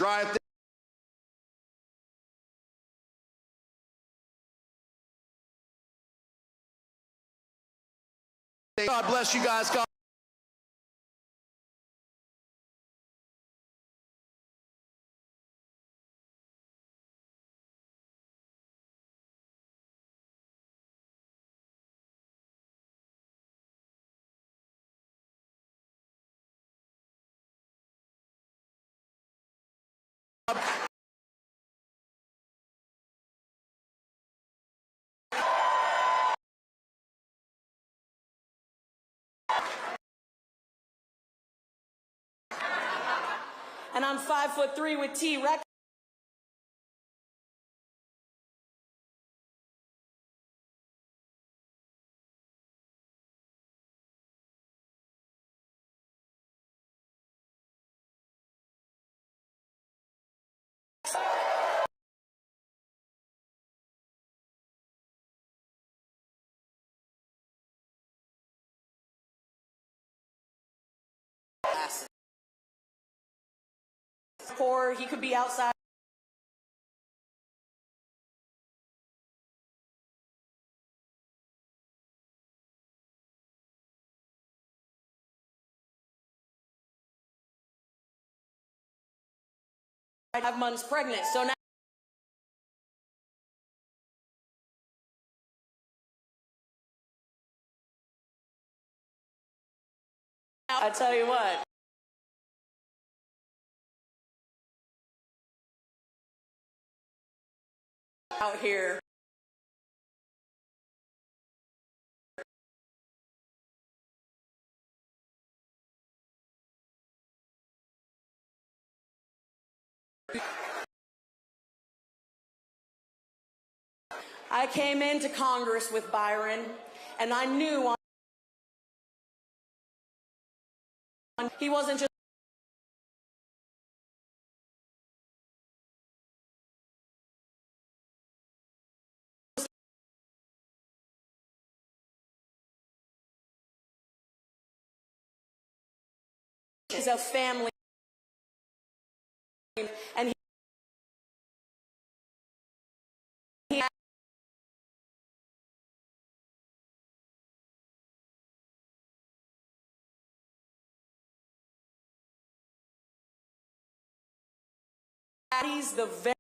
Drive. God bless you guys. God. And I'm 5'3" with T-Rex. Or he could be outside. I 5 months pregnant, so now I tell you what. Out here. I came into Congress with Byron, and I knew he wasn't just a family, and he he's the very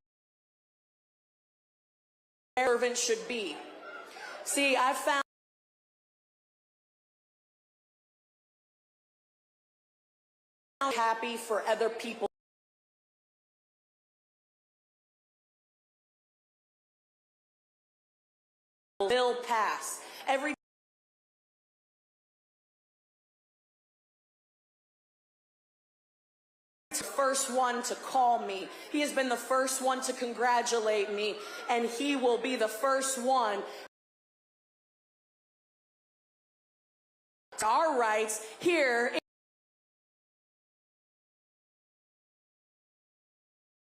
servant should be. See, I found happy for other people. Bill pass. Every first one to call me. He has been the first one to congratulate me, and he will be the first one. Our rights here.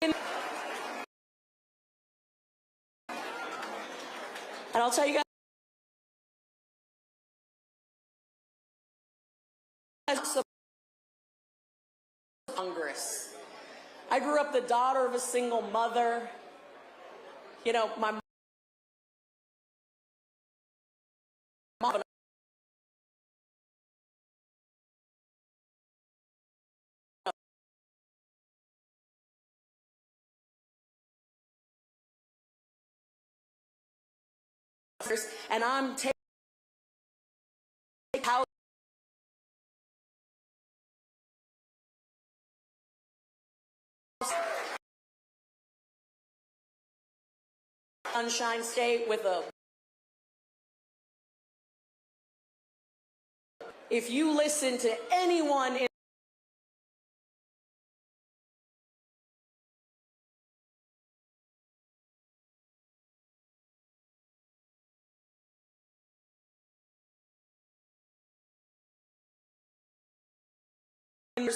And I'll tell you guys, Congress. I grew up the daughter of a single mother. You know, my mom and I'm taking house Sunshine State with a. If you listen to anyone in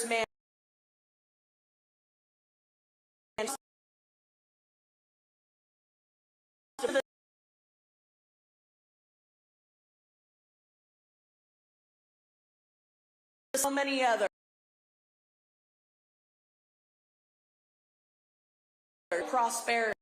man and so many others. prosperity.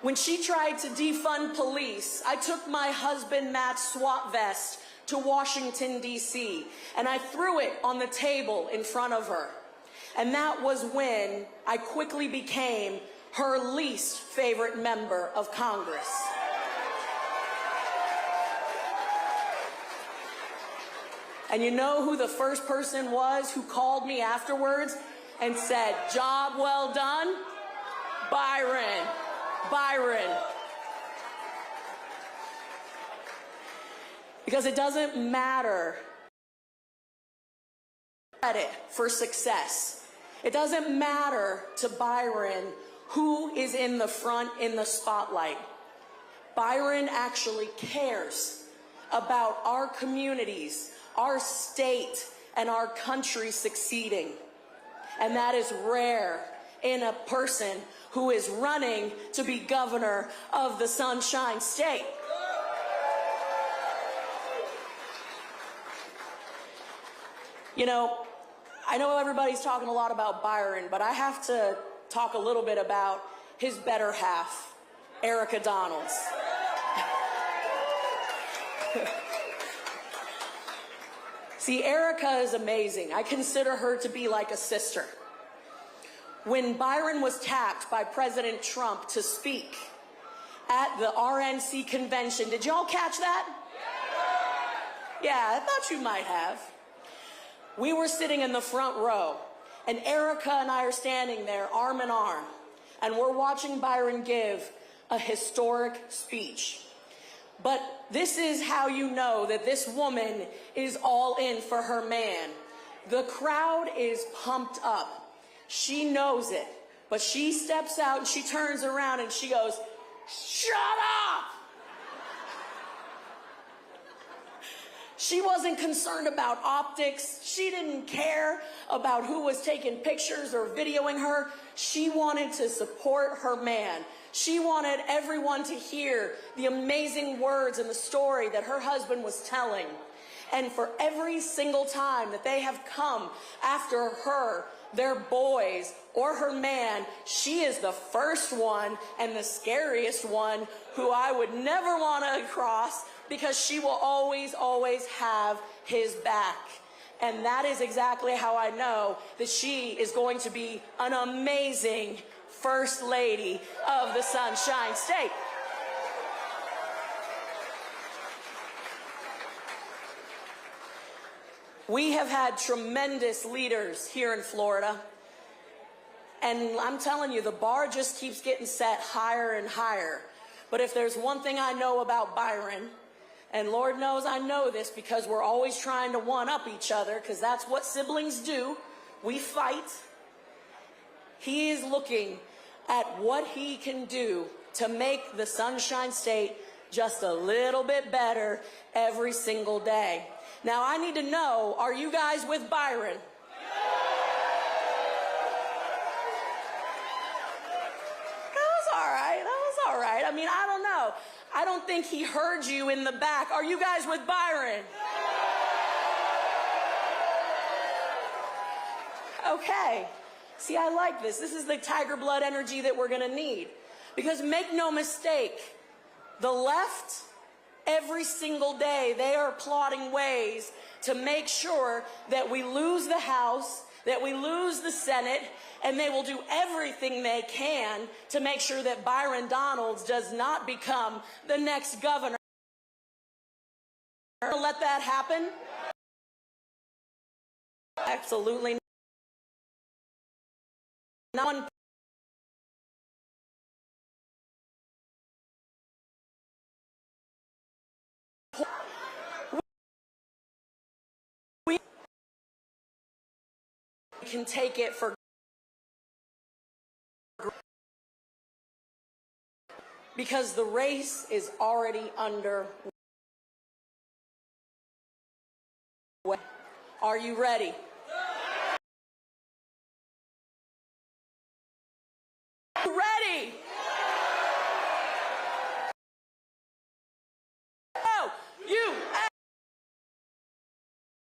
When she tried to defund police, I took my husband Matt's SWAT vest to Washington, D.C., and I threw it on the table in front of her. And that was when I quickly became her least favorite member of Congress. And you know who the first person was who called me afterwards and said, "Job well done"? Byron. Byron. Because it doesn't matter credit for success. It doesn't matter to Byron who is in the front in the spotlight. Byron actually cares about our communities, our state, and our country succeeding. And that is rare in a person who is running to be governor of the Sunshine State. You know, I know everybody's talking a lot about Byron, but I have to talk a little bit about his better half, Erica Donalds. See, Erica is amazing. I consider her to be like a sister. When Byron was tapped by President Trump to speak at the RNC convention, did y'all catch that? Yeah, I thought you might have. We were sitting in the front row, and Erica and I are standing there arm in arm, and we're watching Byron give a historic speech. But this is how you know that this woman is all in for her man. The crowd is pumped up. She knows it, but she steps out and she turns around and she goes, "Shut up!" She wasn't concerned about optics. She didn't care about who was taking pictures or videoing her. She wanted to support her man. She wanted everyone to hear the amazing words and the story that her husband was telling. And for every single time that they have come after her, their boys, or her man, she is the first one and the scariest one who I would never want to cross, because she will always, always have his back. And that is exactly how I know that she is going to be an amazing First Lady of the Sunshine State. We have had tremendous leaders here in Florida. And I'm telling you, the bar just keeps getting set higher and higher. But if there's one thing I know about Byron, and Lord knows I know this because we're always trying to one-up each other, because that's what siblings do. We fight. He is looking at what he can do to make the Sunshine State just a little bit better every single day. Now, I need to know, are you guys with Byron? All right. I mean, I don't know. I don't think he heard you in the back. Are you guys with Byron? Okay. See, I like this. This is the tiger blood energy that we're going to need. Because make no mistake, the left, every single day, they are plotting ways to make sure that we lose the House, that we lose the Senate, and they will do everything they can to make sure that Byron Donalds does not become the next governor. Let that happen? Absolutely not. We can take it for because the race is already underway. Are you ready?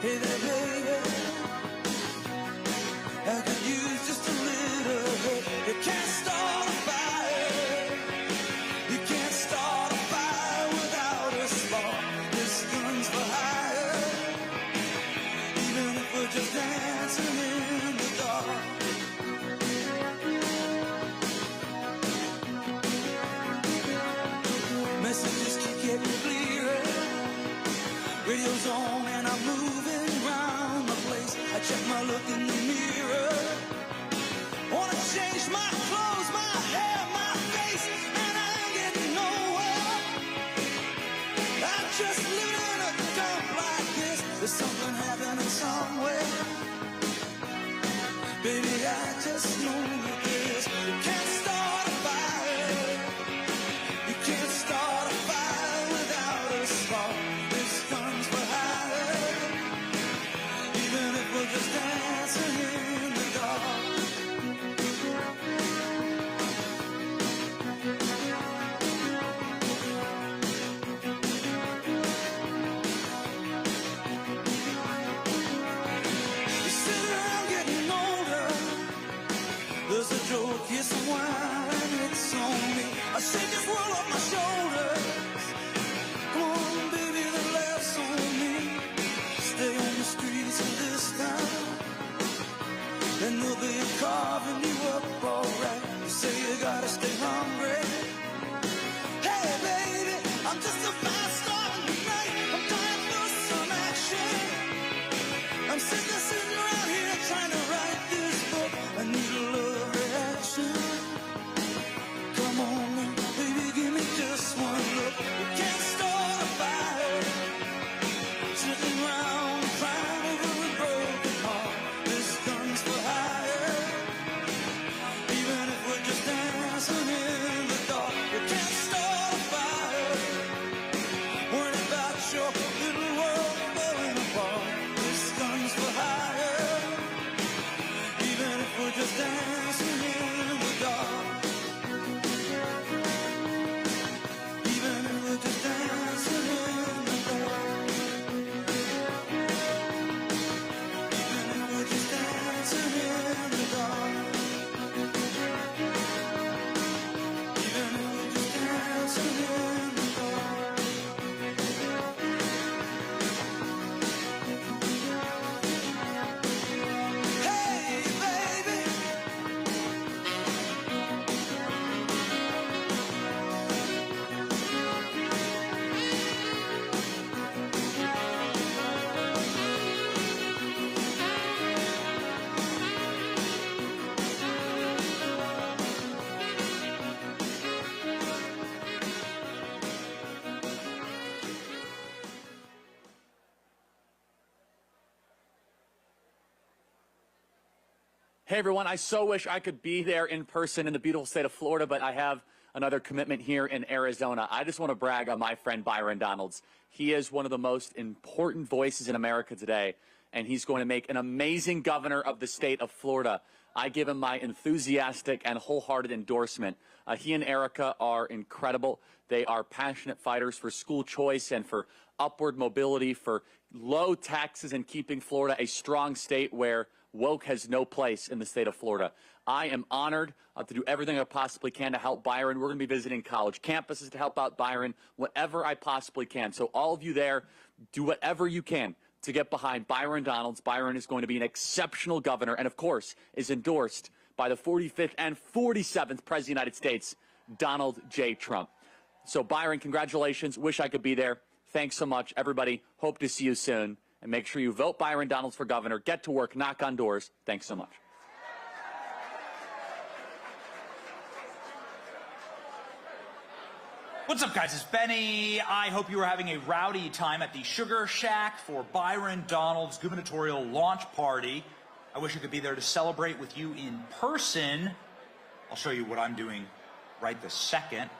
Hey there, baby, I could use just a little help. You can't start a fire. You can't start a fire without a spark. This gun's for hire. Even if we're just dancing in the dark. Messages keep getting clearer. Radio's on and I'm moving around the place. I check my look in the mirror. Wanna change my clothes, my hair, my face, and I ain't getting nowhere. I'm just living in a dump like this. There's something happening somewhere. Baby, I just know that this. You can't start a fire. You can't start a fire without a spark. This gun's for hire. Even if we're just dancing in the dark. You sit around getting older. There's a joke, here's some wine, it's on me. I shake this world off my shoulders. Come on, baby, the laughs on me. Stay on the streets of this town, and they'll be carving you up alright. You say you gotta stay hungry. Hey, baby, I'm just a fast starting tonight. I'm dying for some action. I'm sitting around here trying to write this book. I need a love reaction. Come on now, baby, give me just one look. We can't start a fire. Sitting around crying over a broken heart. This gun's for hire. Even if we're just dancing in the dark. We can't start a fire. Worrying about your little world falling apart. This gun's for hire. Even if we're just dancing in the dark. Even if we're just dancing in the dark. Even if we're just dancing in the dark. Even if we're just dancing in the dark. Hey, baby. Hey everyone, I so wish I could be there in person in the beautiful state of Florida, but I have another commitment here in Arizona. I just want to brag on my friend Byron Donalds. He is one of the most important voices in America today, and he's going to make an amazing governor of the state of Florida. I give him my enthusiastic and wholehearted endorsement. He and Erica are incredible. They are passionate fighters for school choice and for upward mobility, for low taxes and keeping Florida a strong state where woke has no place in the state of Florida. I am honored to do everything I possibly can to help Byron. We're going to be visiting college campuses to help out Byron, whatever I possibly can. So all of you there, do whatever you can to get behind Byron Donalds. Byron is going to be an exceptional governor and, of course, is endorsed by the 45th and 47th President of the United States, Donald J. Trump. So, Byron, congratulations. Wish I could be there. Thanks so much, everybody. Hope to see you soon. And make sure you vote Byron Donalds for governor. Get to work. Knock on doors. Thanks so much. What's up, guys? It's Benny. I hope you are having a rowdy time at the Sugar Shack for Byron Donalds' gubernatorial launch party. I wish I could be there to celebrate with you in person. I'll show you what I'm doing right this second.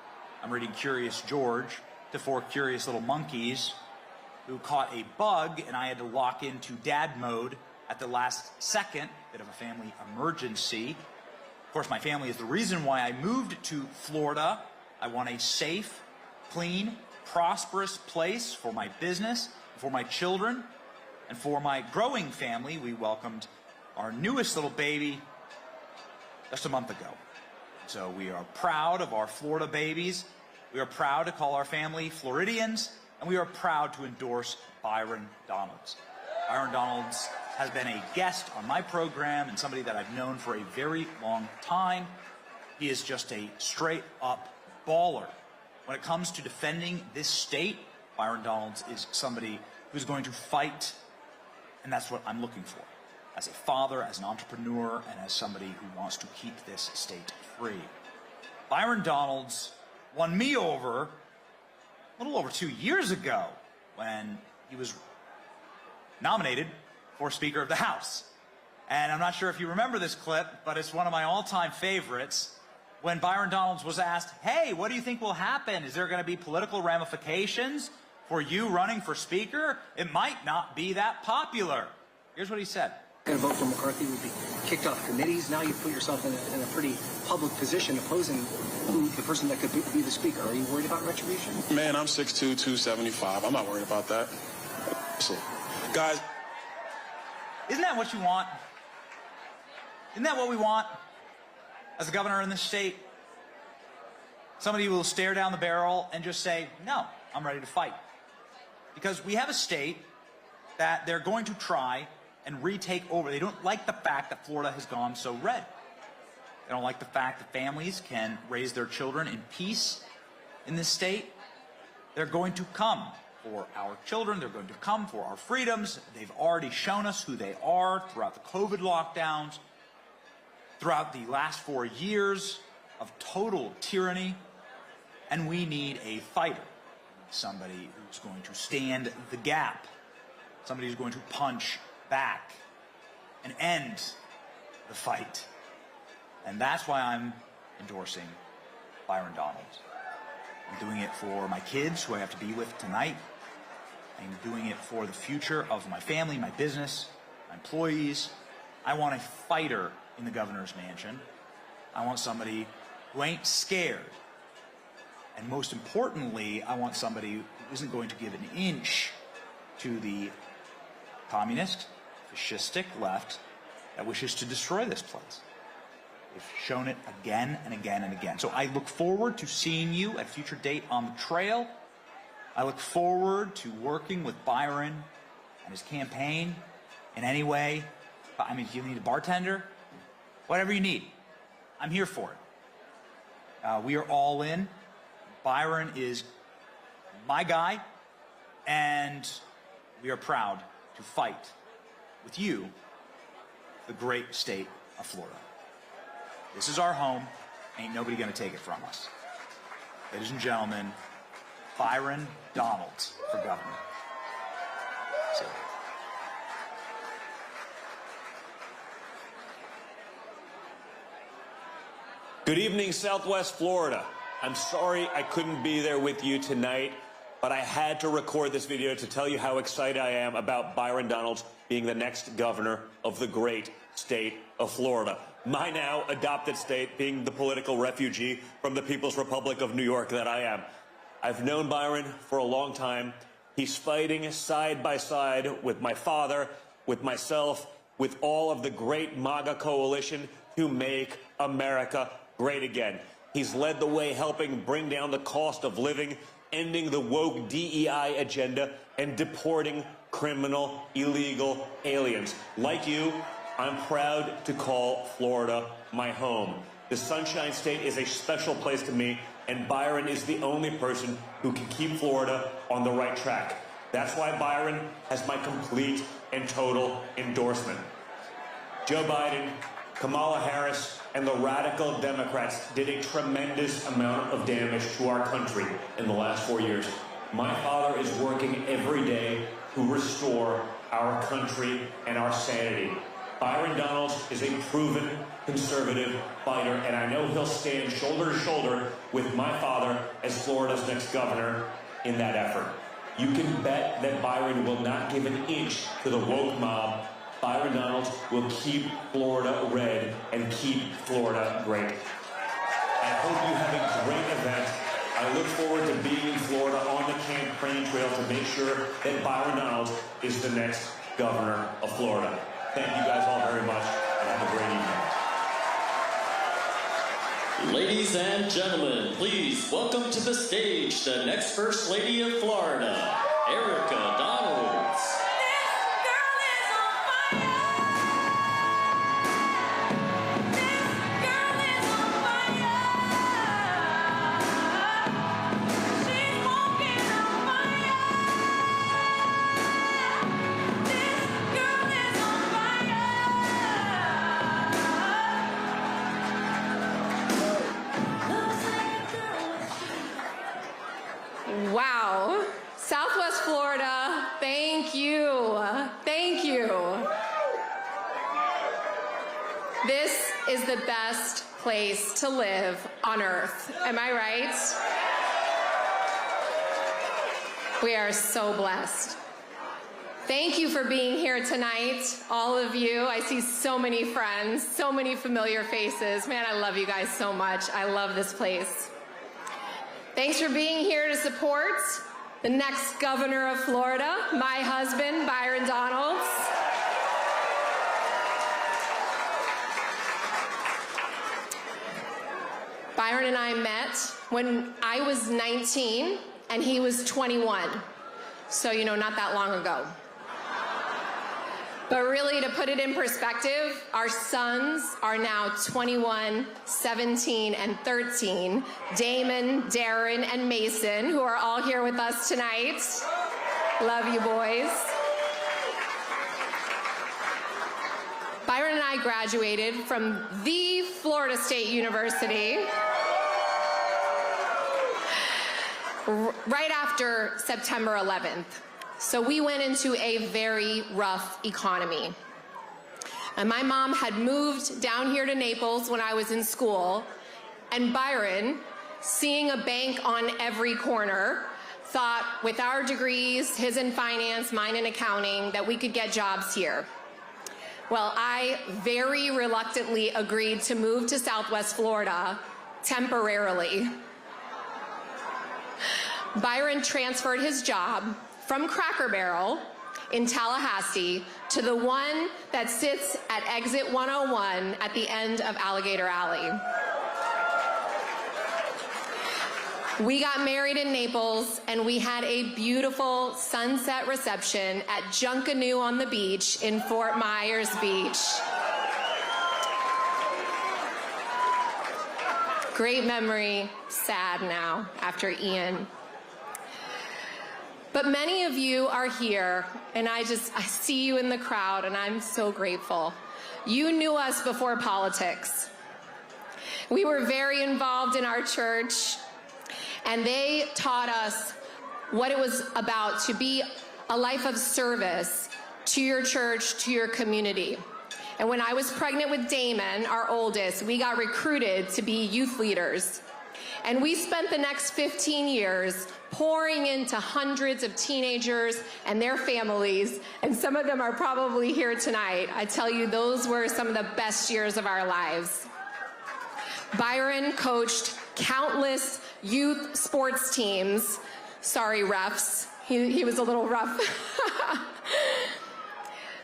I'm reading Curious George to 4 curious little monkeys who caught a bug, and I had to lock into dad mode at the last second. Bit of a family emergency. Of course, my family is the reason why I moved to Florida. I want a safe, clean, prosperous place for my business, for my children. And for my growing family, we welcomed our newest little baby just a month ago. So we are proud of our Florida babies. We are proud to call our family Floridians, and we are proud to endorse Byron Donalds. Byron Donalds has been a guest on my program and somebody that I've known for a very long time. He is just a straight-up baller. When it comes to defending this state, Byron Donalds is somebody who's going to fight, and that's what I'm looking for. As a father, as an entrepreneur, and as somebody who wants to keep this state free. Byron Donalds won me over a little over 2 years ago when he was nominated for Speaker of the House. And I'm not sure if you remember this clip, but it's one of my all-time favorites. When Byron Donalds was asked, hey, what do you think will happen? Is there going to be political ramifications for you running for Speaker? It might not be that popular. Here's what he said. Going to vote for McCarthy would be kicked off committees. Now you put yourself in a pretty public position opposing the person that could be the Speaker. Are you worried about retribution? Man, I'm 6'2", 275. I'm not worried about that. So, guys. Isn't that what you want? Isn't that what we want as a governor in this state? Somebody who will stare down the barrel and just say, no, I'm ready to fight. Because we have a state that they're going to try and retake over. They don't like the fact that Florida has gone so red. They don't like the fact that families can raise their children in peace in this state. They're going to come for our children. They're going to come for our freedoms. They've already shown us who they are throughout the COVID lockdowns, throughout the last 4 years of total tyranny. And we need a fighter, somebody who's going to stand the gap, somebody who's going to punch back and end the fight. And that's why I'm endorsing Byron Donalds. I'm doing it for my kids, who I have to be with tonight. I'm doing it for the future of my family, my business, my employees. I want a fighter in the governor's mansion. I want somebody who ain't scared. And most importantly, I want somebody who isn't going to give an inch to the communist, fascistic left that wishes to destroy this place. They've shown it again and again and again. So I look forward to seeing you at a future date on the trail. I look forward to working with Byron and his campaign in any way. I mean, if you need a bartender, whatever you need, I'm here for it. We are all in. Byron is my guy, and we are proud to fight with you, the great state of Florida. This is our home. Ain't nobody going to take it from us. Ladies and gentlemen, Byron Donalds for governor. See you. Good evening, Southwest Florida. I'm sorry I couldn't be there with you tonight, but I had to record this video to tell you how excited I am about Byron Donalds being the next governor of the great state of Florida. My now adopted state, being the political refugee from the People's Republic of New York that I am. I've known Byron for a long time. He's fighting side by side with my father, with myself, with all of the great MAGA coalition to make America great again. He's led the way helping bring down the cost of living, ending the woke DEI agenda, and deporting criminal, illegal aliens. Like you, I'm proud to call Florida my home. The Sunshine State is a special place to me, and Byron is the only person who can keep Florida on the right track. That's why Byron has my complete and total endorsement. Joe Biden, Kamala Harris, and the radical Democrats did a tremendous amount of damage to our country in the last 4 years. My father is working every day to restore our country and our sanity. Byron Donalds is a proven conservative fighter, and I know he'll stand shoulder to shoulder with my father as Florida's next governor in that effort. You can bet that Byron will not give an inch to the woke mob. Byron Donalds will keep Florida red and keep Florida great. I hope you have a great event. I look forward to being in Florida on the campaign trail to make sure that Byron Donalds is the next governor of Florida. Thank you guys all very much, and have a great evening. Ladies and gentlemen, please welcome to the stage the next First Lady of Florida, Erica Donalds. Wow. Southwest Florida, thank you. Thank you. This is the best place to live on earth. Am I right? We are so blessed. Thank you for being here tonight, all of you. I see so many friends, so many familiar faces. Man, I love you guys so much. I love this place. Thanks for being here to support the next governor of Florida, my husband, Byron Donalds. Byron and I met when I was 19 and he was 21. So, you know, not that long ago. But really, to put it in perspective, our sons are now 21, 17, and 13. Damon, Darren, and Mason, who are all here with us tonight. Love you, boys. Byron and I graduated from the Florida State University right after September 11th. So we went into a very rough economy. And my mom had moved down here to Naples when I was in school, and Byron, seeing a bank on every corner, thought with our degrees, his in finance, mine in accounting, that we could get jobs here. Well, I very reluctantly agreed to move to Southwest Florida temporarily. Byron transferred his job from Cracker Barrel in Tallahassee to the one that sits at exit 101 at the end of Alligator Alley. We got married in Naples, and we had a beautiful sunset reception at Junkanoo on the beach in Fort Myers Beach. Great memory, sad now after Ian. But many of you are here, and I see you in the crowd, and I'm so grateful. You knew us before politics. We were very involved in our church, and they taught us what it was about to be a life of service to your church, to your community. And when I was pregnant with Damon, our oldest, we got recruited to be youth leaders. And we spent the next 15 years pouring into hundreds of teenagers and their families, and some of them are probably here tonight. I tell you, those were some of the best years of our lives. Byron coached countless youth sports teams. Sorry, refs. He was a little rough.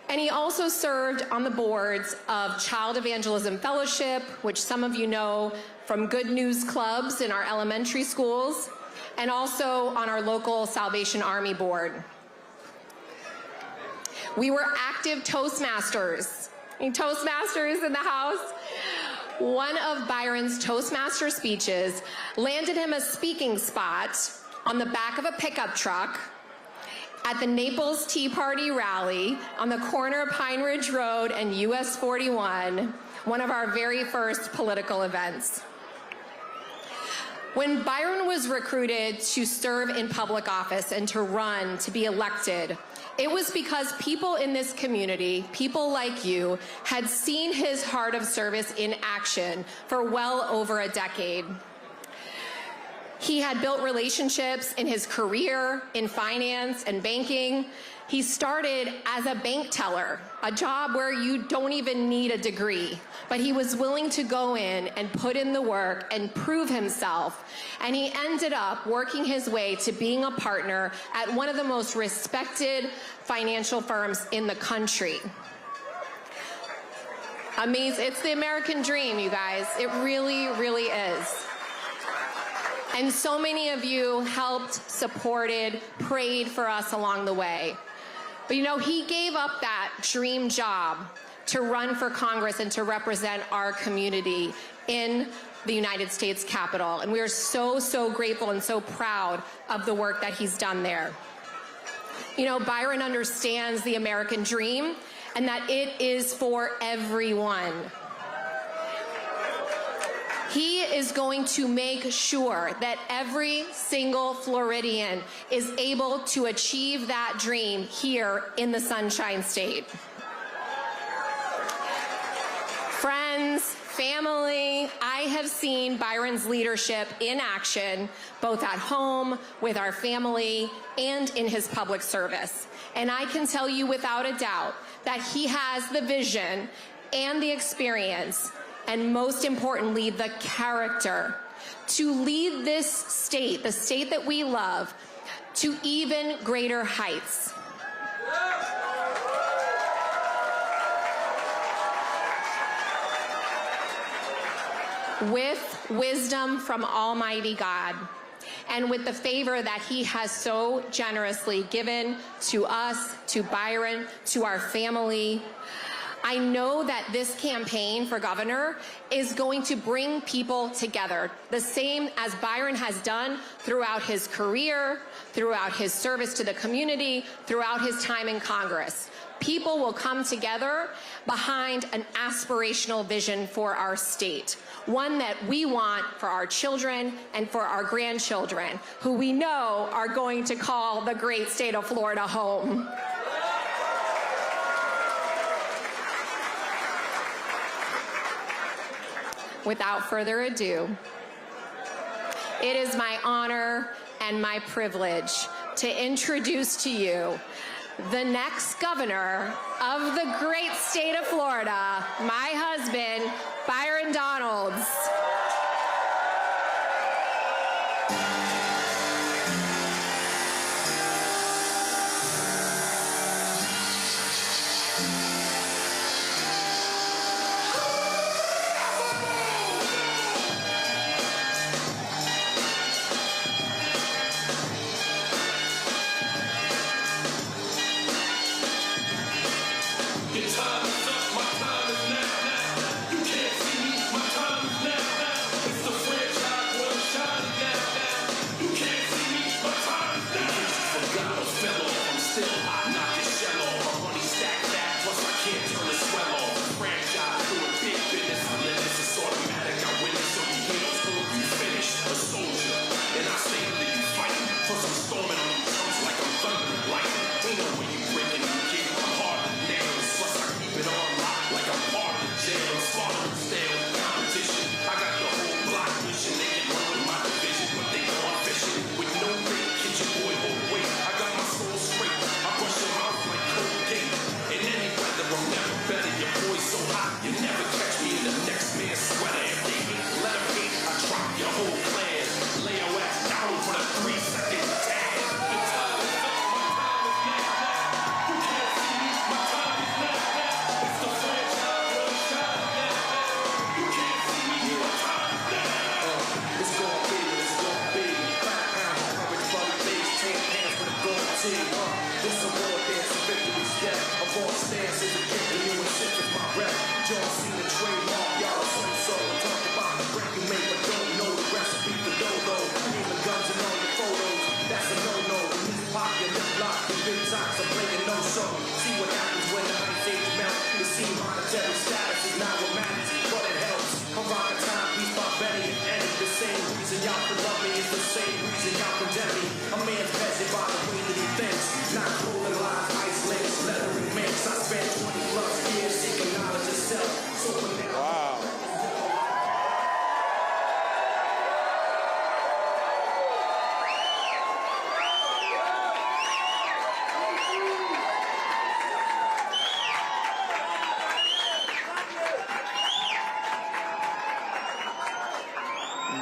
And he also served on the boards of Child Evangelism Fellowship, which some of you know from Good News Clubs in our elementary schools, and also on our local Salvation Army board. We were active Toastmasters. Toastmasters in the house. One of Byron's Toastmaster speeches landed him a speaking spot on the back of a pickup truck at the Naples Tea Party rally on the corner of Pine Ridge Road and US 41, one of our very first political events. When Byron was recruited to serve in public office and to run, to be elected, it was because people in this community, people like you, had seen his heart of service in action for well over a decade. He had built relationships in his career in finance and banking. He started as a bank teller, a job where you don't even need a degree, but he was willing to go in and put in the work and prove himself. And he ended up working his way to being a partner at one of the most respected financial firms in the country. Amazing. It's the American dream, you guys. It really, really is. And so many of you helped, supported, prayed for us along the way. But you know, he gave up that dream job to run for Congress and to represent our community in the United States Capitol. And we are so, so grateful and so proud of the work that he's done there. You know, Byron understands the American dream and that it is for everyone. He is going to make sure that every single Floridian is able to achieve that dream here in the Sunshine State. Friends, family, I have seen Byron's leadership in action, both at home, with our family, and in his public service. And I can tell you without a doubt that he has the vision and the experience, and most importantly, the character to lead this state, the state that we love, to even greater heights. With wisdom from Almighty God, and with the favor that he has so generously given to us, to Byron, to our family, I know that this campaign for governor is going to bring people together, the same as Byron has done throughout his career, throughout his service to the community, throughout his time in Congress. People will come together behind an aspirational vision for our state, one that we want for our children and for our grandchildren, who we know are going to call the great state of Florida home. Without further ado, it is my honor and my privilege to introduce to you the next governor of the great state of Florida, my husband, Byron Donalds.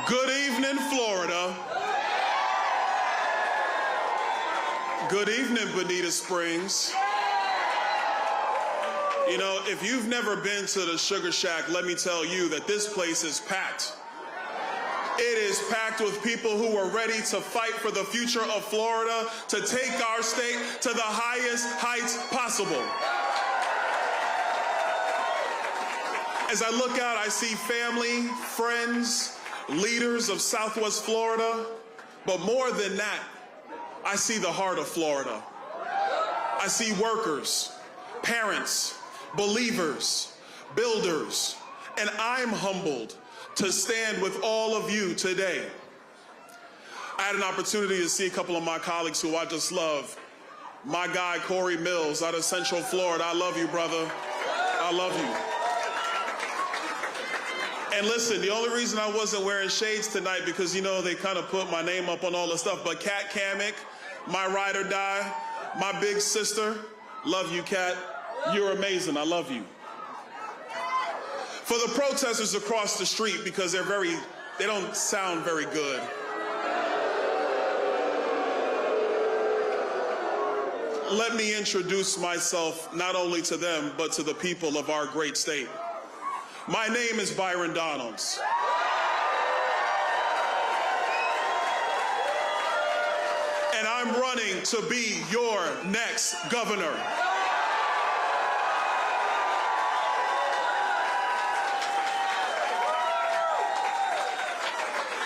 Good evening, Florida. Good evening, Bonita Springs. You know, if you've never been to the Sugar Shack, let me tell you that this place is packed. It is packed with people who are ready to fight for the future of Florida, to take our state to the highest heights possible. As I look out, I see family, friends, leaders of Southwest Florida, but more than that, I see the heart of Florida. I see workers, parents, believers, builders, and I'm humbled to stand with all of you today. I had an opportunity to see a couple of my colleagues who I just love. My guy, Corey Mills, out of Central Florida. I love you, brother. I love you. And listen, the only reason I wasn't wearing shades tonight because, you know, they kind of put my name up on all the stuff, but Kat Kamek, my ride or die, my big sister, love you, Kat. You're amazing. I love you. For the protesters across the street, because they don't sound very good. Let me introduce myself not only to them, but to the people of our great state. My name is Byron Donalds. And I'm running to be your next governor.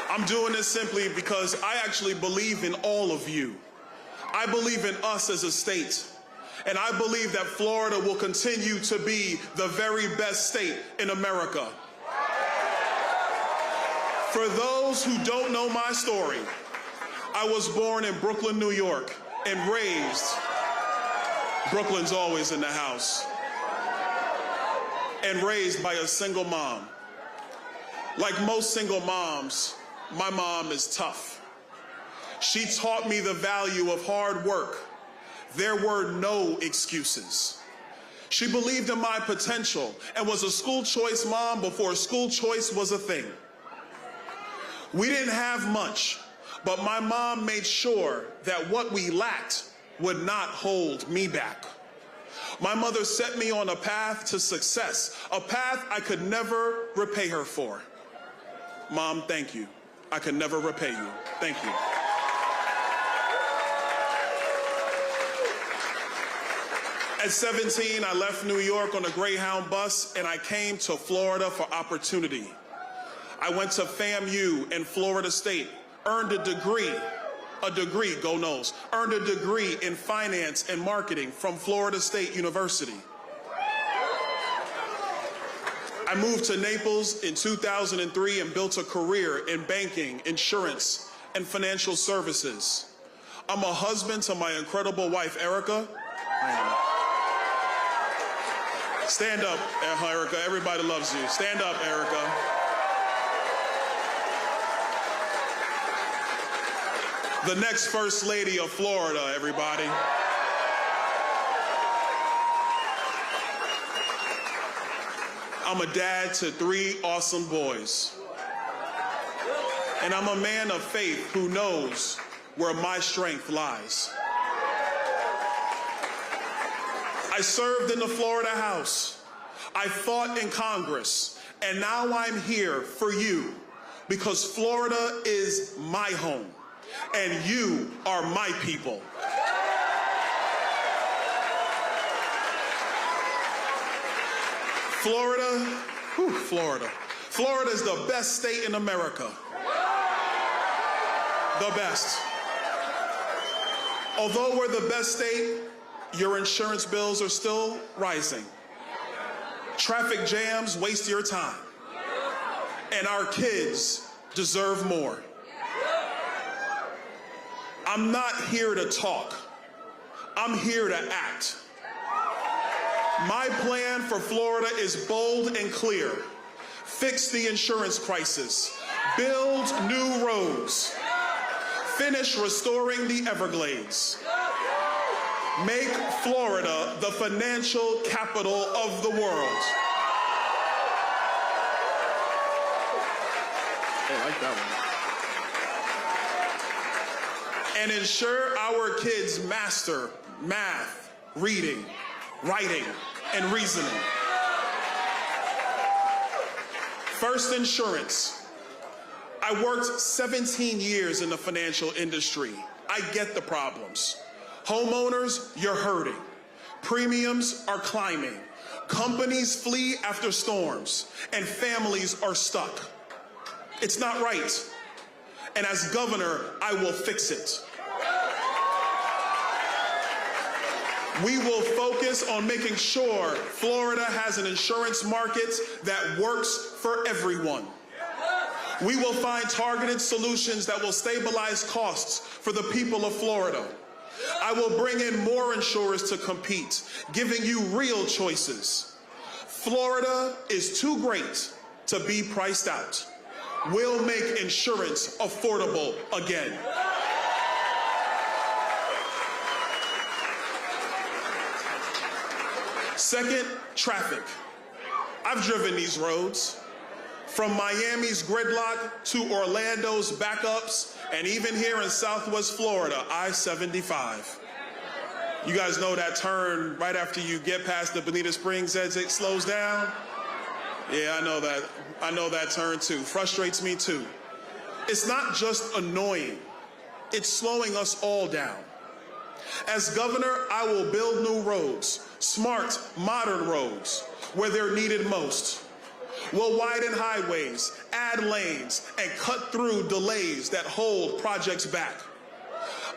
I'm doing this simply because I actually believe in all of you. I believe in us as a state. And I believe that Florida will continue to be the very best state in America. For those who don't know my story, I was born in Brooklyn, New York, and raised, Brooklyn's always in the house, and raised by a single mom. Like most single moms, my mom is tough. She taught me the value of hard work. There were no excuses. She believed in my potential and was a school choice mom before school choice was a thing. We didn't have much, but my mom made sure that what we lacked would not hold me back. My mother set me on a path to success, a path I could never repay her for. Mom, thank you. I could never repay you. Thank you. At 17, I left New York on a Greyhound bus, and I came to Florida for opportunity. I went to FAMU in Florida State, earned a degree, go Noles, earned a degree in finance and marketing from Florida State University. I moved to Naples in 2003 and built a career in banking, insurance, and financial services. I'm a husband to my incredible wife, Erica. Stand up, Erica. Everybody loves you. Stand up, Erica. The next First Lady of Florida, everybody. I'm a dad to 3 awesome boys. And I'm a man of faith who knows where my strength lies. I served in the Florida House. I fought in Congress. And now I'm here for you because Florida is my home and you are my people. Florida, Florida. Florida is the best state in America. The best. Although we're the best state, your insurance bills are still rising. Traffic jams waste your time. And our kids deserve more. I'm not here to talk. I'm here to act. My plan for Florida is bold and clear. Fix the insurance crisis. Build new roads. Finish restoring the Everglades. Make Florida the financial capital of the world. They like that one. And ensure our kids master math, reading, writing, and reasoning. First Insurance. I worked 17 years in the financial industry. I get the problems. Homeowners, you're hurting. Premiums are climbing. Companies flee after storms, and families are stuck. It's not right. And as governor, I will fix it. We will focus on making sure Florida has an insurance market that works for everyone. We will find targeted solutions that will stabilize costs for the people of Florida. I will bring in more insurers to compete, giving you real choices. Florida is too great to be priced out. We'll make insurance affordable again. Second, traffic. I've driven these roads. From Miami's gridlock to Orlando's backups, and even here in Southwest Florida, I-75. You guys know that turn right after you get past the Bonita Springs as it slows down? Yeah, I know that. I know that turn too. Frustrates me too. It's not just annoying. It's slowing us all down. As governor, I will build new roads, smart, modern roads, where they're needed most. We'll widen highways, add lanes, and cut through delays that hold projects back.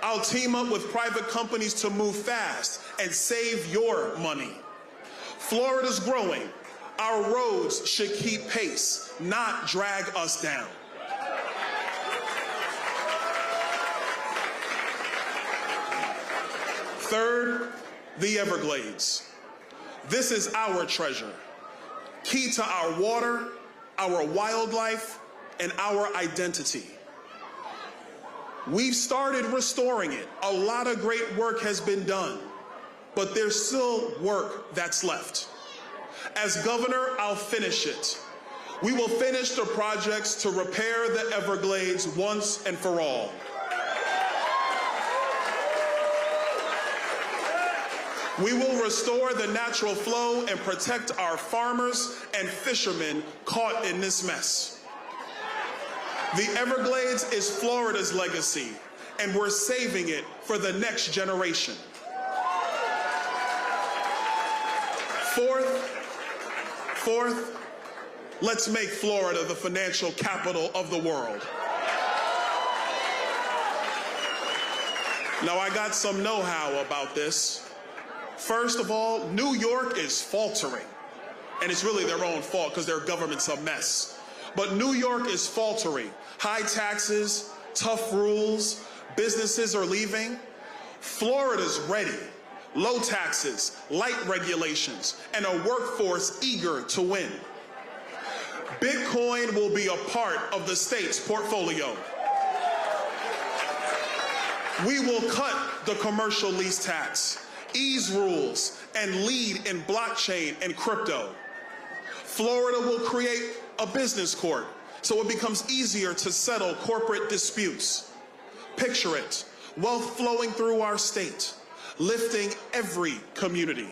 I'll team up with private companies to move fast and save your money. Florida's growing. Our roads should keep pace, not drag us down. Third, the Everglades. This is our treasure. Key to our water, our wildlife, and our identity. We've started restoring it. A lot of great work has been done, but there's still work that's left. As governor, I'll finish it. We will finish the projects to repair the Everglades once and for all. We will restore the natural flow and protect our farmers and fishermen caught in this mess. The Everglades is Florida's legacy, and we're saving it for the next generation. Fourth, let's make Florida the financial capital of the world. Now, I got some know-how about this. First of all, New York is faltering, and it's really their own fault because their government's a mess. But New York is faltering. High taxes, tough rules, businesses are leaving. Florida's ready. Low taxes, light regulations, and a workforce eager to win. Bitcoin will be a part of the state's portfolio. We will cut the commercial lease tax, ease rules, and lead in blockchain and crypto. Florida will create a business court so it becomes easier to settle corporate disputes. Picture it, wealth flowing through our state, lifting every community.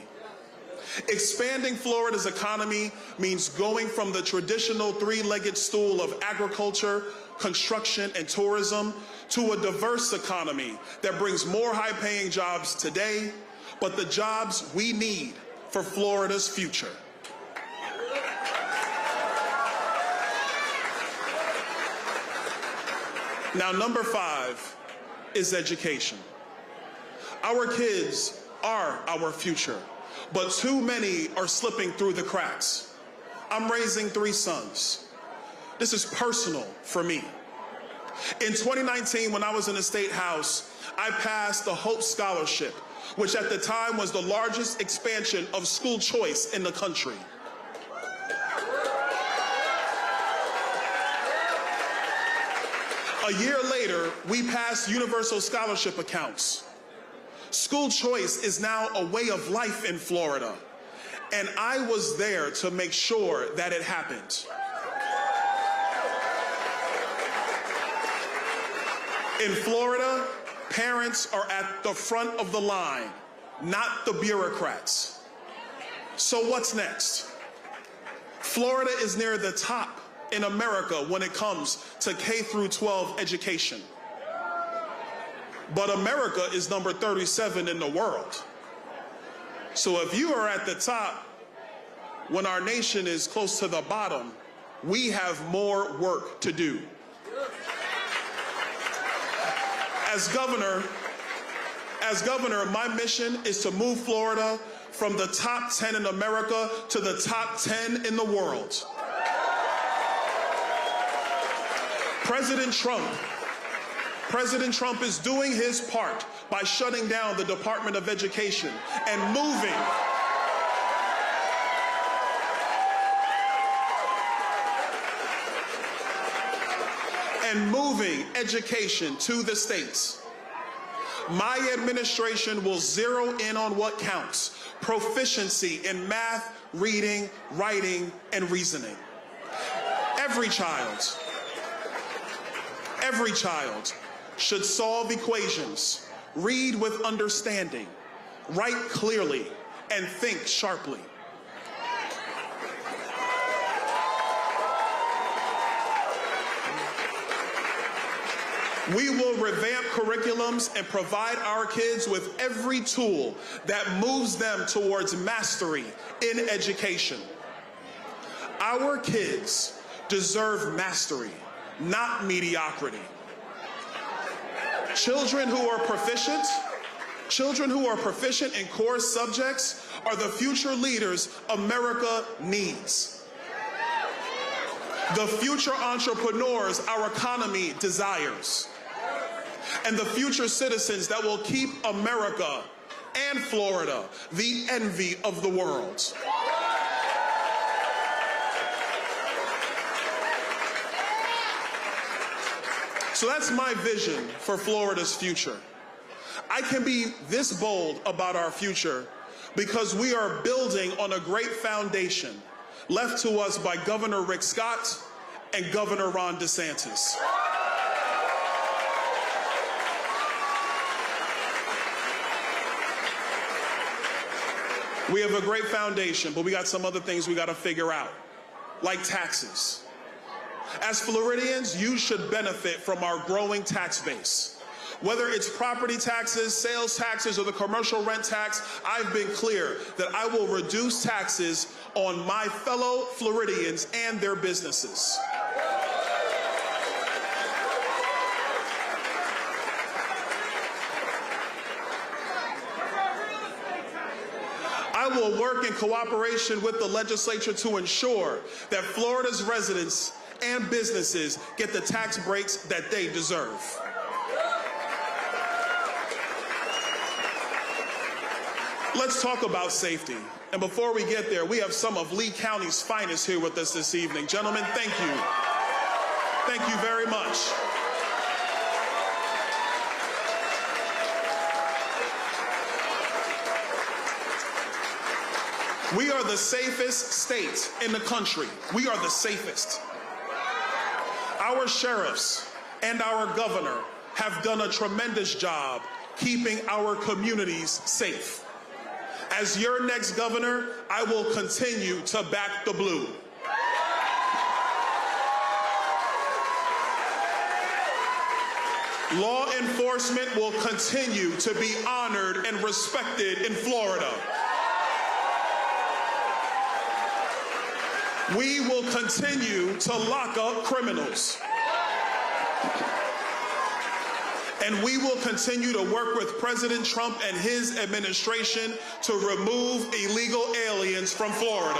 Expanding Florida's economy means going from the traditional three-legged stool of agriculture, construction, and tourism to a diverse economy that brings more high-paying jobs today, but the jobs we need for Florida's future. Now, number 5 is education. Our kids are our future, but too many are slipping through the cracks. I'm raising 3 sons. This is personal for me. In 2019, when I was in the State House, I passed the Hope Scholarship, which at the time was the largest expansion of school choice in the country. A year later, we passed universal scholarship accounts. School choice is now a way of life in Florida, and I was there to make sure that it happened. In Florida, parents are at the front of the line, not the bureaucrats. So what's next? Florida is near the top in America when it comes to K through 12 education. But America is number 37 in the world. So if you are at the top when our nation is close to the bottom, we have more work to do. As governor, my mission is to move Florida from the top 10 in America to the top 10 in the world. President Trump is doing his part by shutting down the Department of Education and moving education to the states. My administration will zero in on what counts: proficiency in math, reading, writing, and reasoning. Every child should solve equations, read with understanding, write clearly, and think sharply. We will revamp curriculums and provide our kids with every tool that moves them towards mastery in education. Our kids deserve mastery, not mediocrity. Children who are proficient in core subjects are the future leaders America needs. The future entrepreneurs our economy desires. And the future citizens that will keep America and Florida the envy of the world. So that's my vision for Florida's future. I can be this bold about our future because we are building on a great foundation left to us by Governor Rick Scott and Governor Ron DeSantis. We have a great foundation, but we got some other things we got to figure out, like taxes. As Floridians, you should benefit from our growing tax base. Whether it's property taxes, sales taxes, or the commercial rent tax, I've been clear that I will reduce taxes on my fellow Floridians and their businesses. I will work in cooperation with the legislature to ensure that Florida's residents and businesses get the tax breaks that they deserve. Let's talk about safety. And before we get there, we have some of Lee County's finest here with us this evening. Gentlemen, thank you. Thank you very much. We are the safest state in the country. We are the safest. Our sheriffs and our governor have done a tremendous job keeping our communities safe. As your next governor, I will continue to back the blue. Law enforcement will continue to be honored and respected in Florida. We will continue to lock up criminals. And we will continue to work with President Trump and his administration to remove illegal aliens from Florida.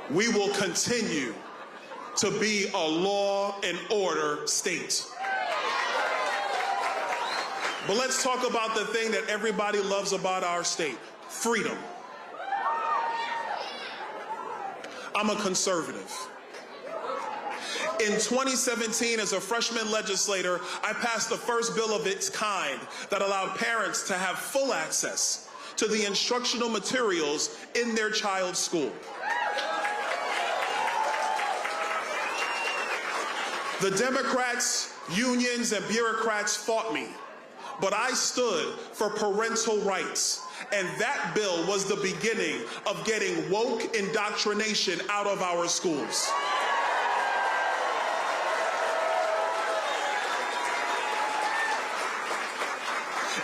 We will continue to be a law and order state. But let's talk about the thing that everybody loves about our state: freedom. I'm a conservative. In 2017, as a freshman legislator, I passed the first bill of its kind that allowed parents to have full access to the instructional materials in their child's school. The Democrats, unions, and bureaucrats fought me, but I stood for parental rights, and that bill was the beginning of getting woke indoctrination out of our schools.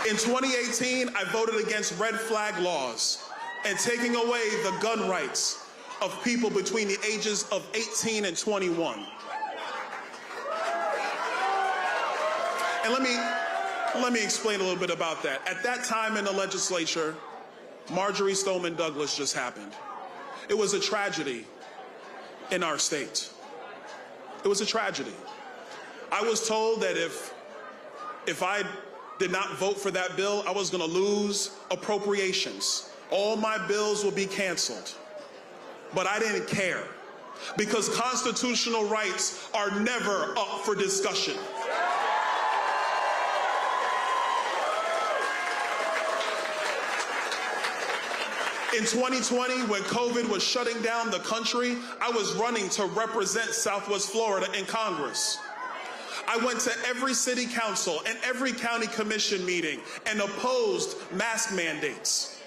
In 2018, I voted against red flag laws and taking away the gun rights of people between the ages of 18 and 21. And let me explain a little bit about that. At that time in the legislature, Marjorie Stoneman Douglas just happened. It was a tragedy in our state. It was a tragedy. I was told that if I did not vote for that bill, I was going to lose appropriations. All my bills will be canceled. But I didn't care, because constitutional rights are never up for discussion. In 2020, when COVID was shutting down the country, I was running to represent Southwest Florida in Congress. I went to every city council and every county commission meeting and opposed mask mandates.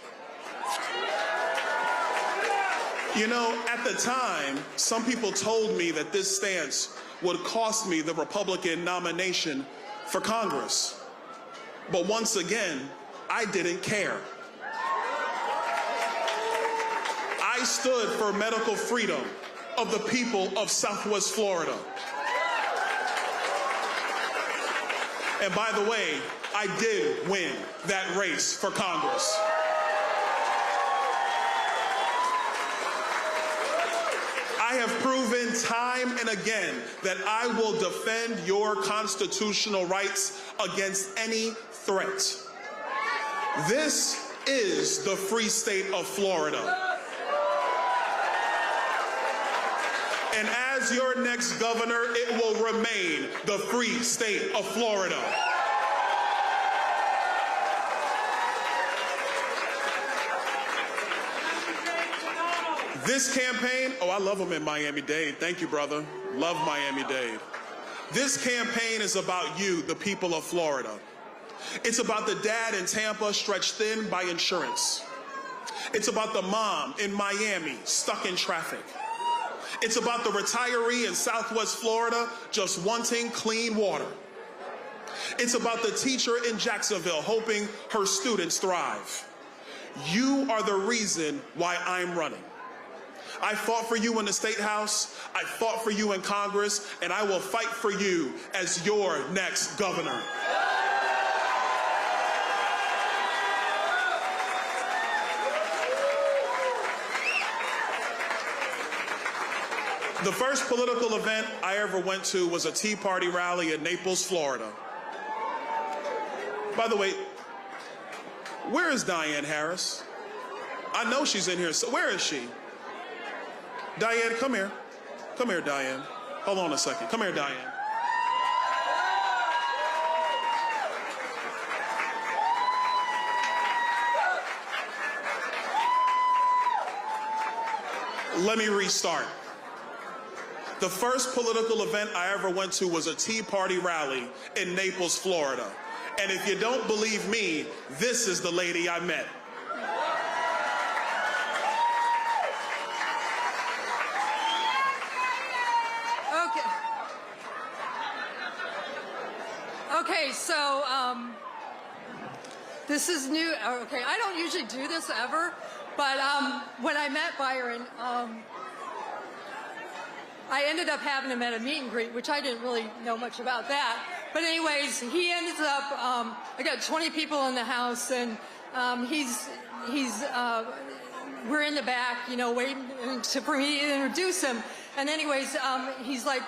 You know, at the time, some people told me that this stance would cost me the Republican nomination for Congress. But once again, I didn't care. I stood for medical freedom of the people of Southwest Florida. And by the way, I did win that race for Congress. I have proven time and again that I will defend your constitutional rights against any threat. This is the free state of Florida. And as your next governor, it will remain the free state of Florida. This campaign, oh, I love them in Miami-Dade. Thank you, brother. Love Miami-Dade. This campaign is about you, the people of Florida. It's about the dad in Tampa stretched thin by insurance. It's about the mom in Miami stuck in traffic. It's about the retiree in Southwest Florida just wanting clean water. It's about the teacher in Jacksonville hoping her students thrive. You are the reason why I'm running. I fought for you in the State House, I fought for you in Congress, and I will fight for you as your next governor. The first political event I ever went to was a Tea Party rally in Naples, Florida. By the way, where is Diane Harris? I know she's in here, so where is she? Diane, come here. Come here, Diane. Hold on a second. Come here, Diane. Let me restart. The first political event I ever went to was a Tea Party rally in Naples, Florida. And if you don't believe me, this is the lady I met. Okay, so this is new. Okay, I don't usually do this ever, but when I met Byron, I ended up having him at a meet and greet, which I didn't really know much about that. But anyways, he ended up, I got 20 people in the house, and we're in the back, you know, waiting for me to introduce him. And anyways, he's like,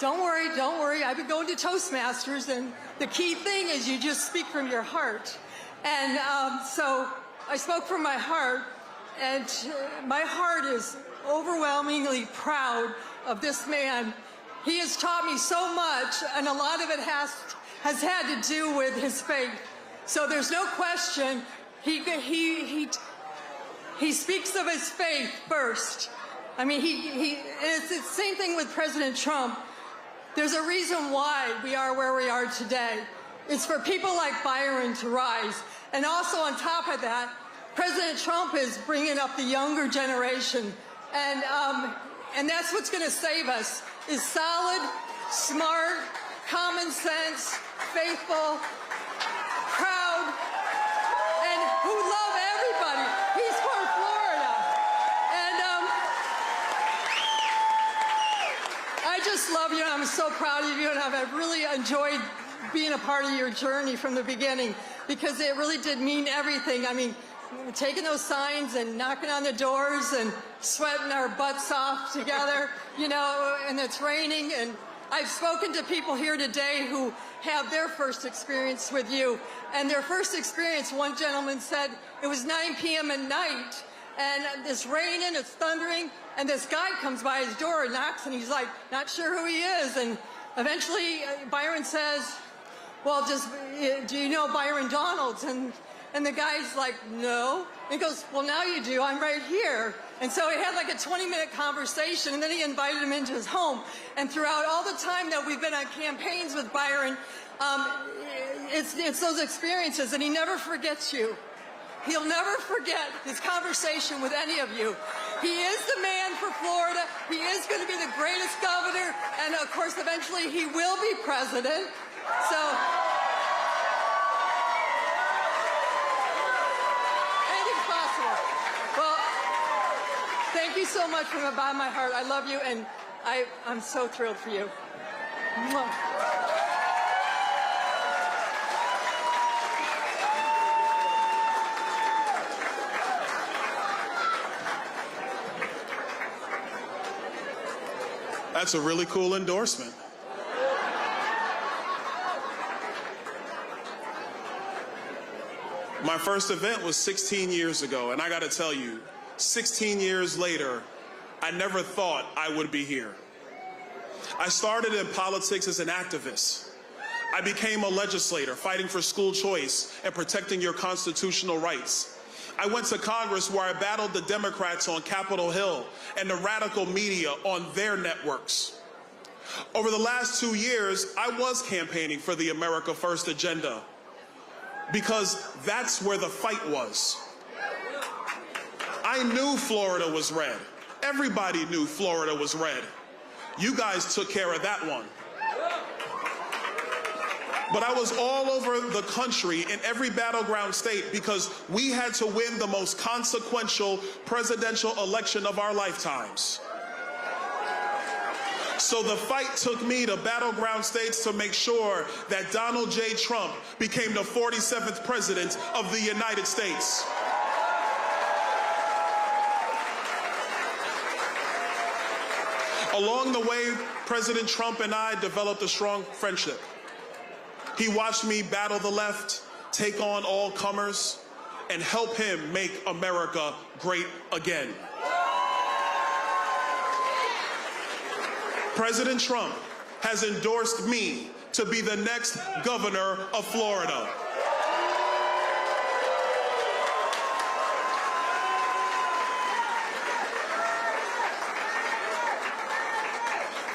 don't worry, I've been going to Toastmasters, and the key thing is you just speak from your heart. And so I spoke from my heart, and my heart is overwhelmingly proud of this man. He has taught me so much, and a lot of it has had to do with his faith. So there's no question, he speaks of his faith first. I mean, it's the same thing with President Trump. There's a reason why we are where we are today. It's for people like Byron to rise. And also on top of that, President Trump is bringing up the younger generation. And that's what's going to save us, is solid, smart, common sense, faithful, proud, and who love everybody. He's from Florida. And I just love you, and I'm so proud of you, and I've really enjoyed being a part of your journey from the beginning, because it really did mean everything. I mean, taking those signs and knocking on the doors and sweating our butts off together, you know, and it's raining. And I've spoken to people here today who have their first experience with you. And their first experience, one gentleman said, it was 9 p.m. at night, and it's raining, it's thundering, and this guy comes by his door and knocks, and he's like, not sure who he is. And eventually Byron says, well, do you know Byron Donalds? And the guy's like, no. And he goes, well, now you do. I'm right here. And so he had like a 20-minute conversation, and then he invited him into his home. And throughout all the time that we've been on campaigns with Byron, it's those experiences, and he never forgets you. He'll never forget his conversation with any of you. He is the man for Florida. He is going to be the greatest governor. And, of course, eventually he will be president. So, anything's possible. Well, thank you so much from the bottom of my heart. I love you, and I'm so thrilled for you. Mwah. That's a really cool endorsement. My first event was 16 years ago, and I gotta tell you, 16 years later, I never thought I would be here. I started in politics as an activist. I became a legislator, fighting for school choice and protecting your constitutional rights. I went to Congress, where I battled the Democrats on Capitol Hill and the radical media on their networks. Over the last 2 years, I was campaigning for the America First agenda, because that's where the fight was. I knew Florida was red. Everybody knew Florida was red. You guys took care of that one. But I was all over the country in every battleground state, because we had to win the most consequential presidential election of our lifetimes. So the fight took me to battleground states to make sure that Donald J. Trump became the 47th president of the United States. Along the way, President Trump and I developed a strong friendship. He watched me battle the left, take on all comers, and help him make America great again. President Trump has endorsed me to be the next governor of Florida.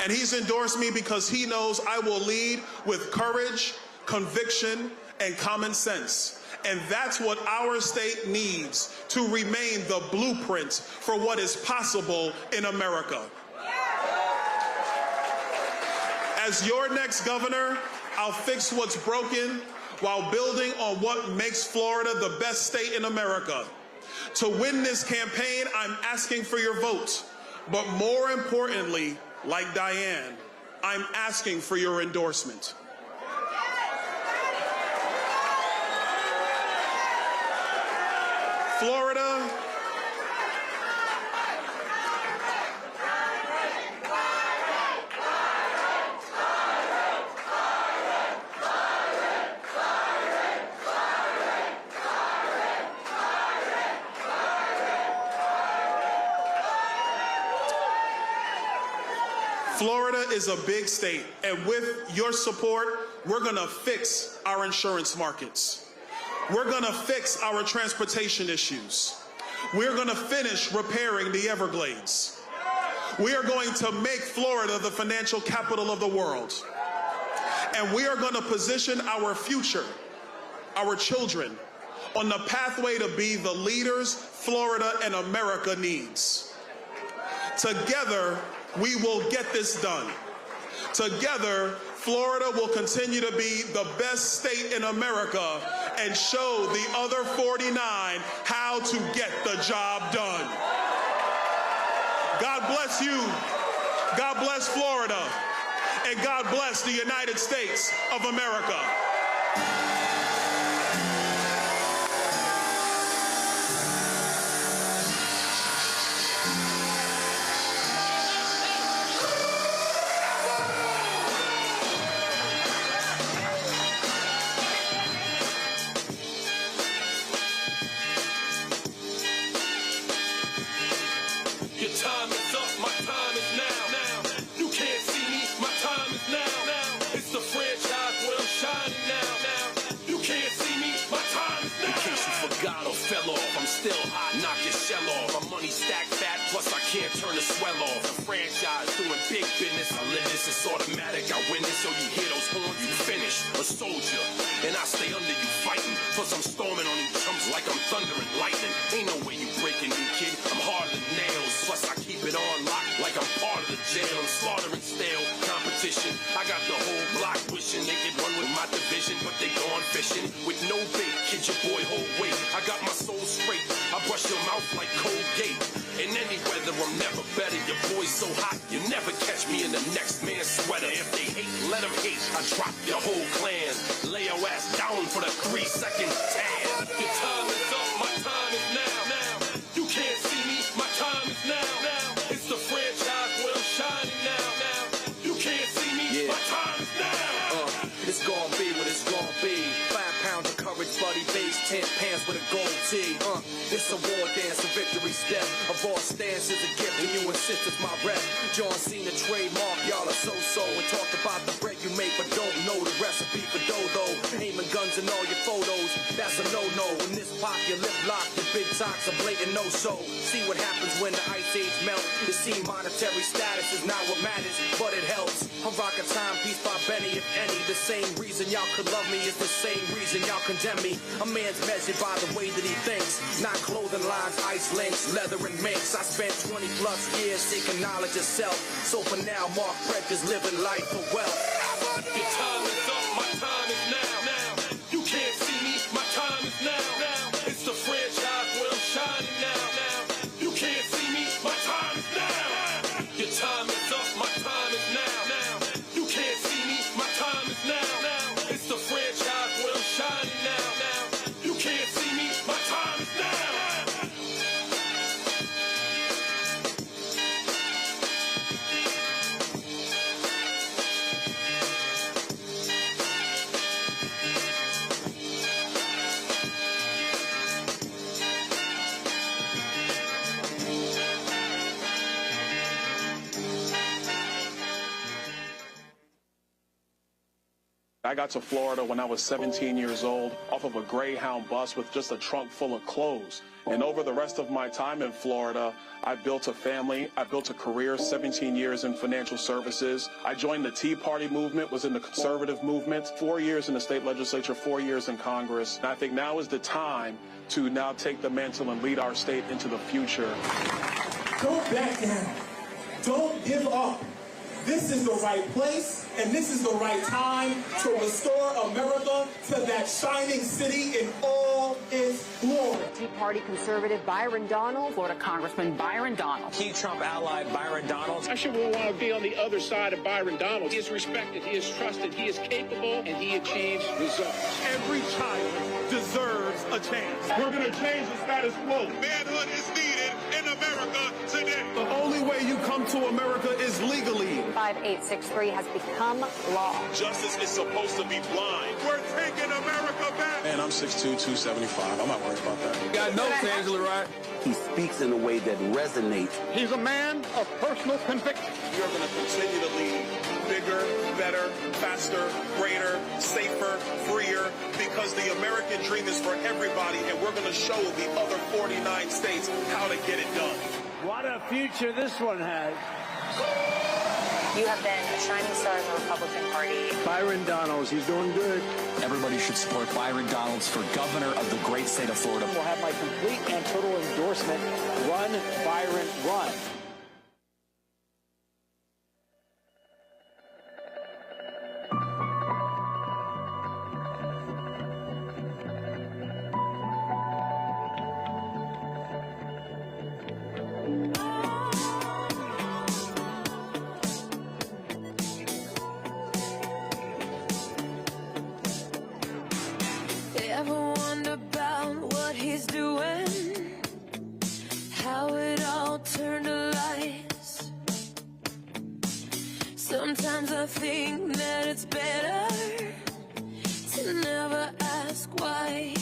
And he's endorsed me because he knows I will lead with courage, conviction, and common sense. And that's what our state needs to remain the blueprint for what is possible in America. As your next governor, I'll fix what's broken while building on what makes Florida the best state in America. To win this campaign, I'm asking for your vote. But more importantly, like Diane, I'm asking for your endorsement. Florida, Florida is a big state, and with your support, we're gonna fix our insurance markets. We're going to fix our transportation issues. We're going to finish repairing the Everglades. We are going to make Florida the financial capital of the world. And we are going to position our future, our children, on the pathway to be the leaders Florida and America needs. Together, we will get this done. Together, Florida will continue to be the best state in America and show the other 49 how to get the job done. God bless you. God bless Florida. And God bless the United States of America. Can't turn the swell off. The franchise doing big business. I live this, it's automatic. I win this, so you hear those horns, you finish. A soldier, and I stay under you fighting. Plus I'm storming on you chumps like I'm thunder and lightning. Ain't no way you breaking me, kid. I'm harder than nails. Plus I keep it on lock like I'm part of the jail. I'm slaughtering stale competition. I got the whole block wishing they could run with my division, but they gone fishing with no bait. Kid, your boy hold weight. I got my soul straight. I brush your mouth like Colgate. In any weather, I'm never better. Your boy's so hot, you never catch me in the next man's sweater. If they hate, let them hate. I drop your whole clan. Lay your ass down for the 3-second tan. Your time is up, my time is now. You can't see me, my time is now. It's the franchise where I'm shining now. You can't see me, my time is now. It's gonna be what it's gonna be. 5 pounds of courage, buddy, base, 10 pants with a gold tee. It's a war dance, a victory step. A boss stance is a gift, and you insist it's my rep. John Cena trademark, y'all are so-so. And talk about the bread you make, but don't know the recipe for dough. Aiming guns in all your photos, that's a no-no. In this pop, your lip lock, your big talks a blatant no-so. See what happens when the ice age melt. You see monetary status is not what matters, but it helps. I rock a timepiece by Benny, if any. The same reason y'all could love me is the same reason y'all condemn me. A man's measured by the way that he thinks, not clothing lines, ice links, leather and minks. I spent 20 plus years seeking knowledge of self. So for now, Mark Brett is living life for wealth. Your time is up, my time is now. You can't see me, my time is now. It's the franchise where I'm shining now. You can't see me, my time is now. Your time is up, my time is now. You can't see me, my time is now. It's the franchise where I'm shining now. You can't see me, my time is now. I got to Florida when I was 17 years old off of a Greyhound bus with just a trunk full of clothes. And over the rest of my time in Florida, I built a family, I built a career, 17 years in financial services. I joined the Tea Party movement, was in the conservative movement, 4 years in the state legislature, 4 years in Congress. And I think now is the time to now take the mantle and lead our state into the future. Don't back down. Don't give up. This is the right place, and this is the right time to restore America to that shining city in all its glory. Tea Party conservative Byron Donalds, Florida Congressman Byron Donalds. Key Trump ally Byron Donalds. I should want to be on the other side of Byron Donalds. He is respected, he is trusted, he is capable, and he achieves results. Every child deserves a chance. We're going to change the status quo. Manhood is needed in America today. The only way you come to America is legally. 5863 has become law. Justice is supposed to be blind. We're taking America back. Man, I'm 6'2", 275. I'm not worried about that. You got notes, Angela, right? He speaks in a way that resonates. He's a man of personal conviction. You're going to continue to lead bigger, better, faster, greater, safer, freer, because the American dream is for everybody, and we're going to show the other 49 states how to get it done. What a future this one has. You have been a shining star in the Republican Party. Byron Donalds, he's doing good. Everybody should support Byron Donalds for governor of the great state of Florida. Will have my complete and total endorsement. Run, Byron, run. Ever wonder about what he's doing? How it all turned to lies. Sometimes I think that it's better to never ask why.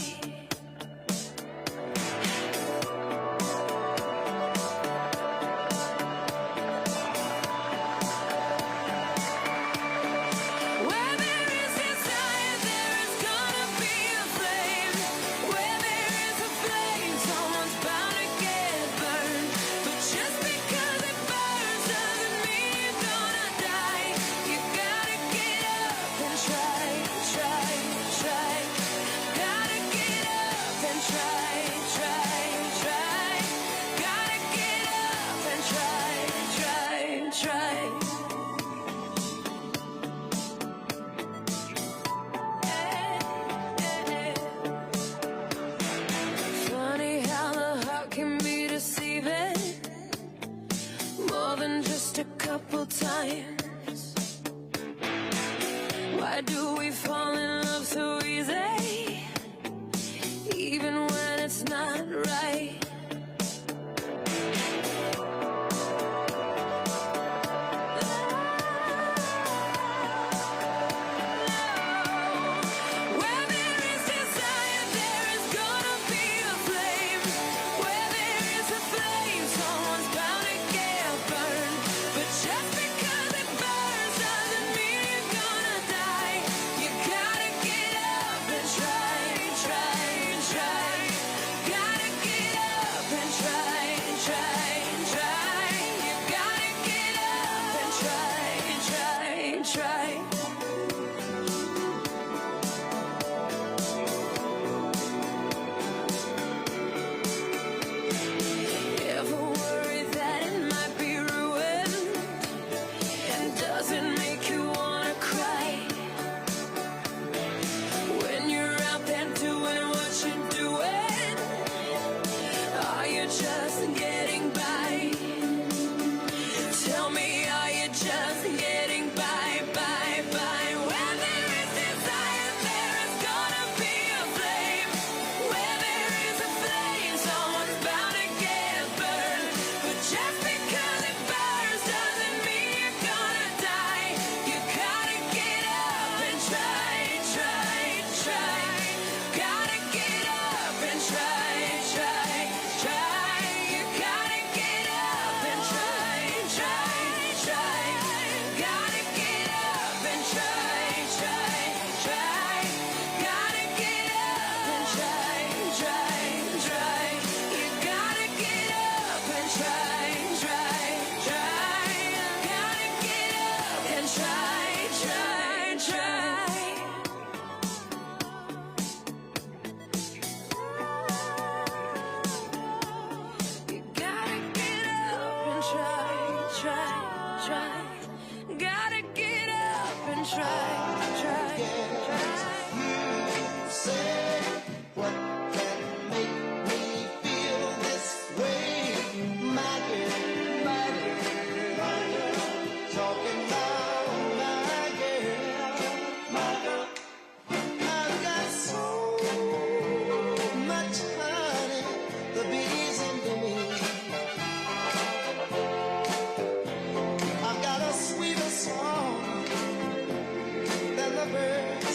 A couple times. Why do we fall in love so easy, even when it's not right? I've got a sweeter song than the bird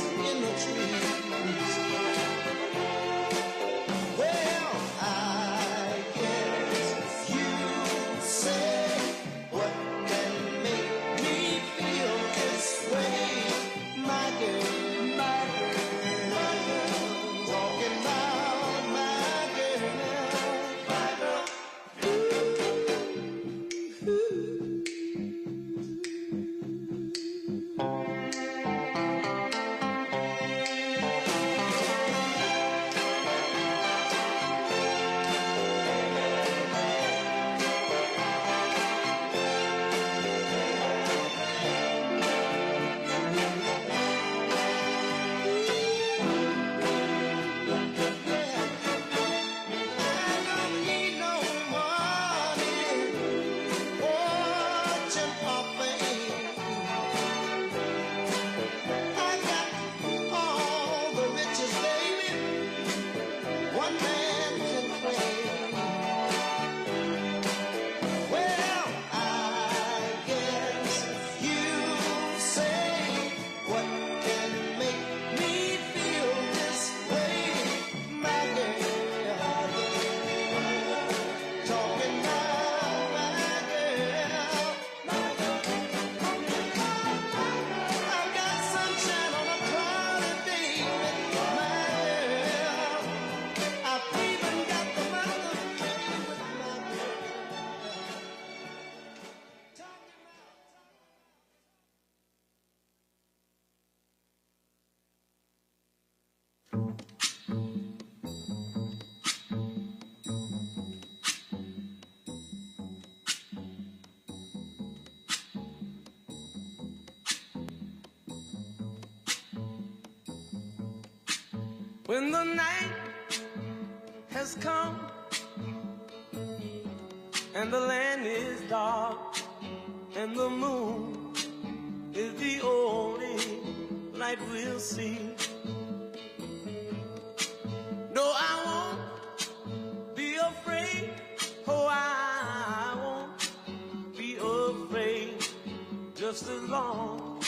When the night has come and the land is dark and the moon is the only light we'll see. No, I won't be afraid. Oh, I won't be afraid. Just as long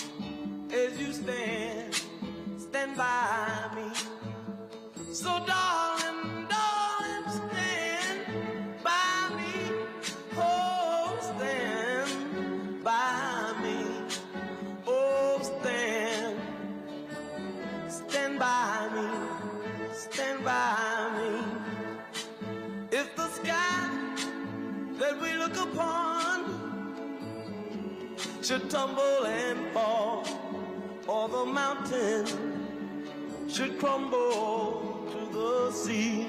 as you stand by me. So darling, darling, stand by me. Oh, stand by me. Oh, stand by me. Stand by me. If the sky that we look upon should tumble and fall, or the mountain should crumble to the sea,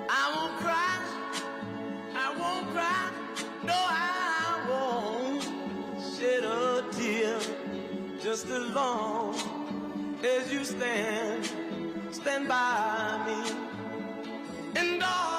I won't cry, no, I won't shed a tear, just as long as you stand by me. And all